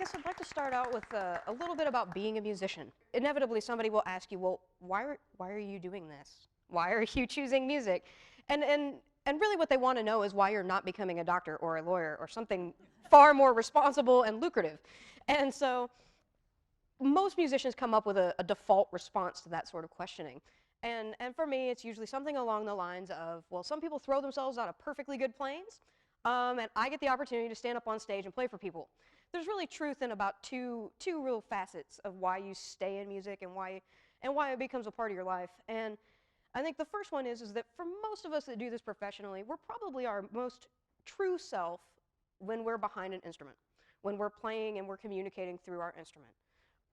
guess I'd like to start out with a little bit about being a musician. Inevitably, somebody will ask you, well, why are you doing this? Why are you choosing music? And really what they want to know is why you're not becoming a doctor or a lawyer or something far more responsible and lucrative. And so most musicians come up with a default response to that sort of questioning. And for me, it's usually something along the lines of, well, some people throw themselves out of perfectly good planes, and I get the opportunity to stand up on stage and play for people. There's really truth in about two real facets of why you stay in music and why it becomes a part of your life. And I think the first one is that for most of us that do this professionally, we're probably our most true self when we're behind an instrument, when we're playing and we're communicating through our instrument.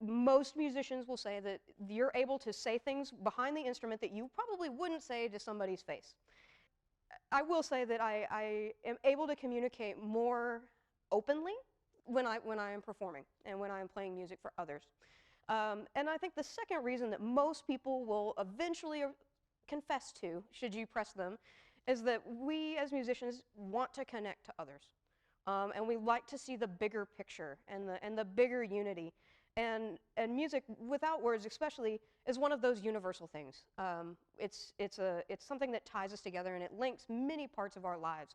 Most musicians will say that you're able to say things behind the instrument that you probably wouldn't say to somebody's face. I will say that I am able to communicate more openly when I am performing and when I am playing music for others. And I think the second reason that most people will eventually confess to, should you press them, is that we as musicians want to connect to others. And we like to see the bigger picture and the bigger unity. And music, without words especially, is one of those universal things. It's something that ties us together, and it links many parts of our lives,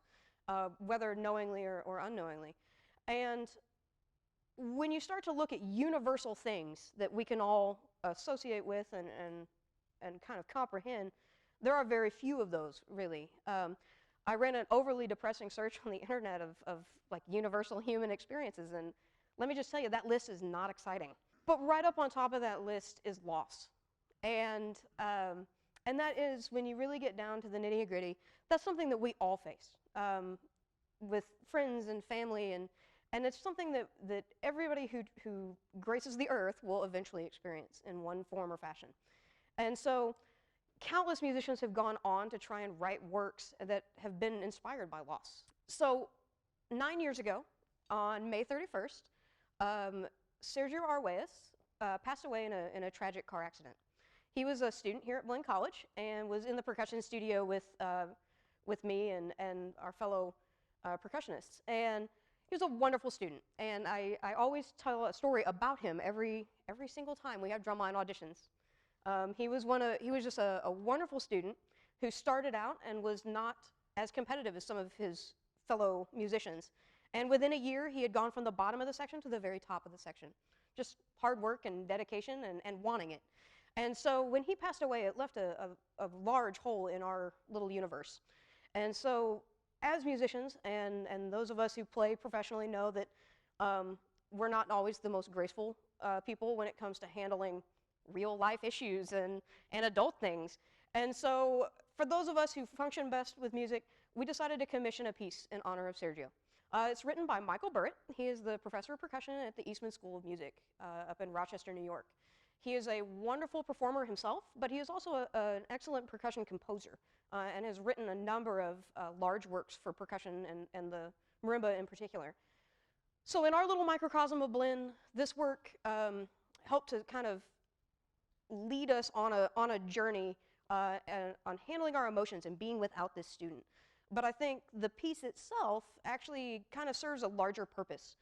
whether knowingly or unknowingly. And when you start to look at universal things that we can all associate with and kind of comprehend, there are very few of those, really. I ran an overly depressing search on the internet of like universal human experiences, and let me just tell you, that list is not exciting. But right up on top of that list is loss. And that is, when you really get down to the nitty-gritty, that's something that we all face with friends and family, and it's something that everybody who graces the earth will eventually experience in one form or fashion. And so countless musicians have gone on to try and write works that have been inspired by loss. So 9 years ago, on May 31st, Sergio Arguellez passed away in a tragic car accident. He was a student here at Blinn College and was in the percussion studio with me and our fellow percussionists. And he was a wonderful student. And I always tell a story about him every single time we have drumline auditions. He was just a wonderful student who started out and was not as competitive as some of his fellow musicians. And within a year, he had gone from the bottom of the section to the very top of the section. Just hard work and dedication and wanting it. And so when he passed away, it left a large hole in our little universe. And so as musicians, and those of us who play professionally know that we're not always the most graceful people when it comes to handling real life issues and adult things. And so for those of us who function best with music, we decided to commission a piece in honor of Sergio. It's written by Michael Burritt. He is the professor of percussion at the Eastman School of Music up in Rochester, New York. He is a wonderful performer himself, but he is also an excellent percussion composer and has written a number of large works for percussion and the marimba in particular. So in our little microcosm of Blinn, this work helped to kind of lead us on a journey on handling our emotions and being without this student. But I think the piece itself actually kind of serves a larger purpose.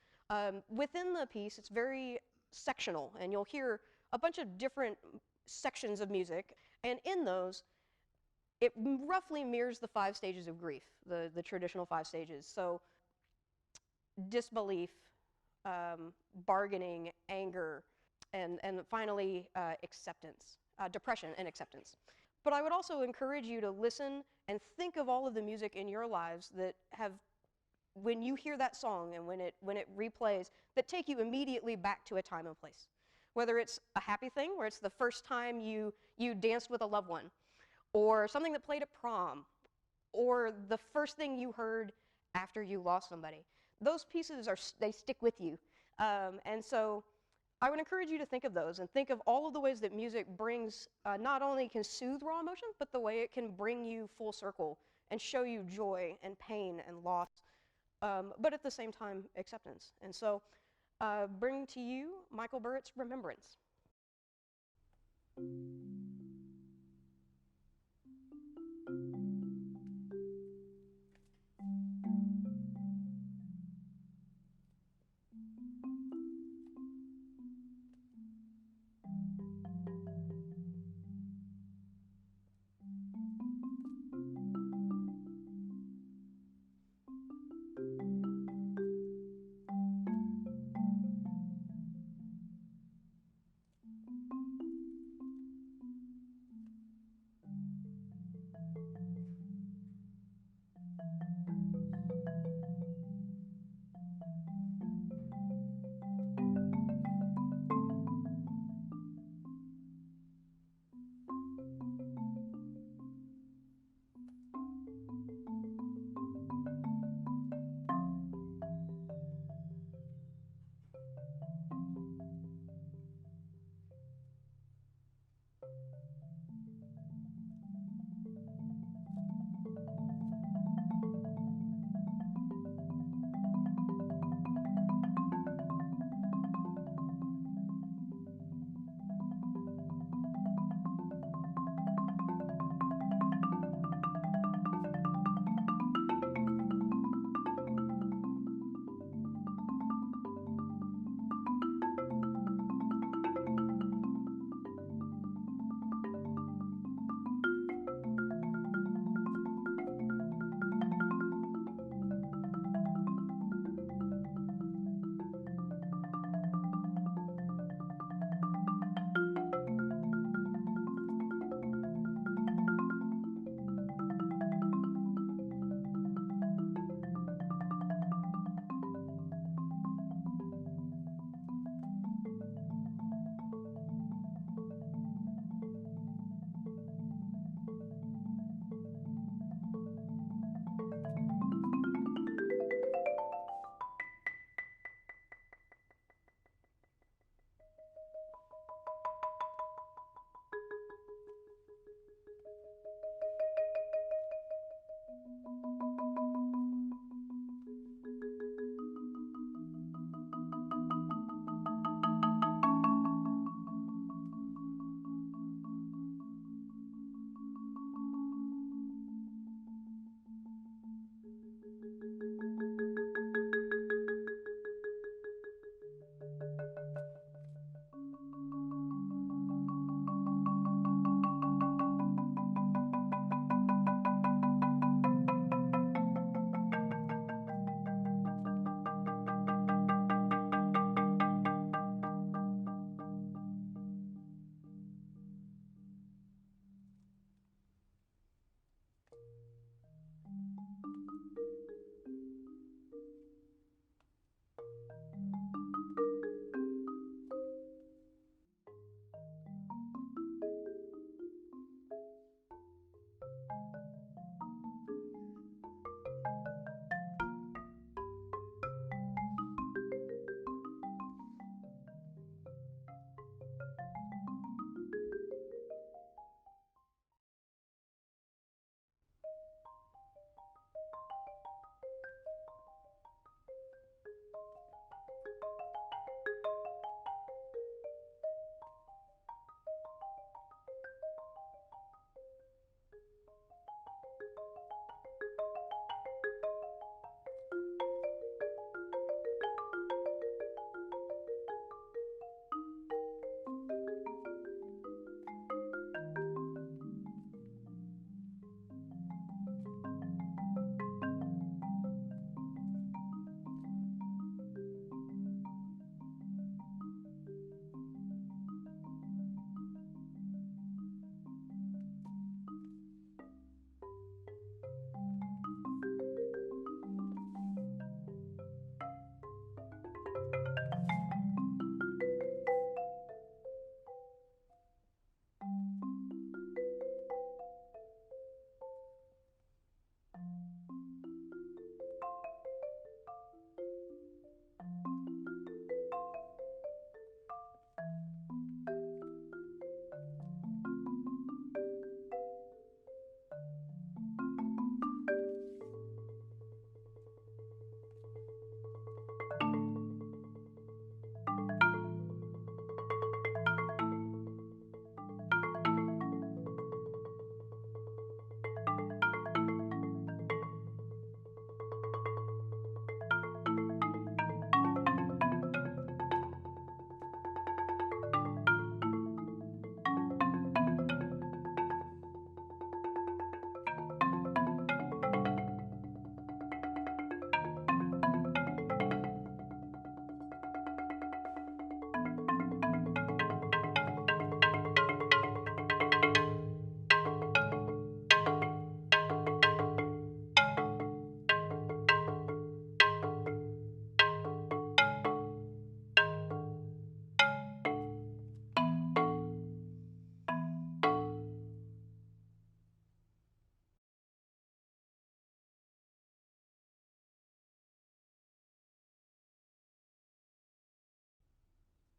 Within the piece, it's very sectional, and you'll hear a bunch of different sections of music, and in those, it roughly mirrors the 5 stages of grief, the traditional 5 stages. So disbelief, bargaining, anger, and finally acceptance, depression and acceptance. But I would also encourage you to listen and think of all of the music in your lives that have, when you hear that song and when it replays, that take you immediately back to a time and place. Whether it's a happy thing, where it's the first time you danced with a loved one, or something that played at prom, or the first thing you heard after you lost somebody. Those pieces, they stick with you. And so I would encourage you to think of those and think of all of the ways that music brings, not only can soothe raw emotion, but the way it can bring you full circle and show you joy and pain and loss, but at the same time, acceptance. And so bring to you Michael Burritt's Remembrance.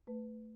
you.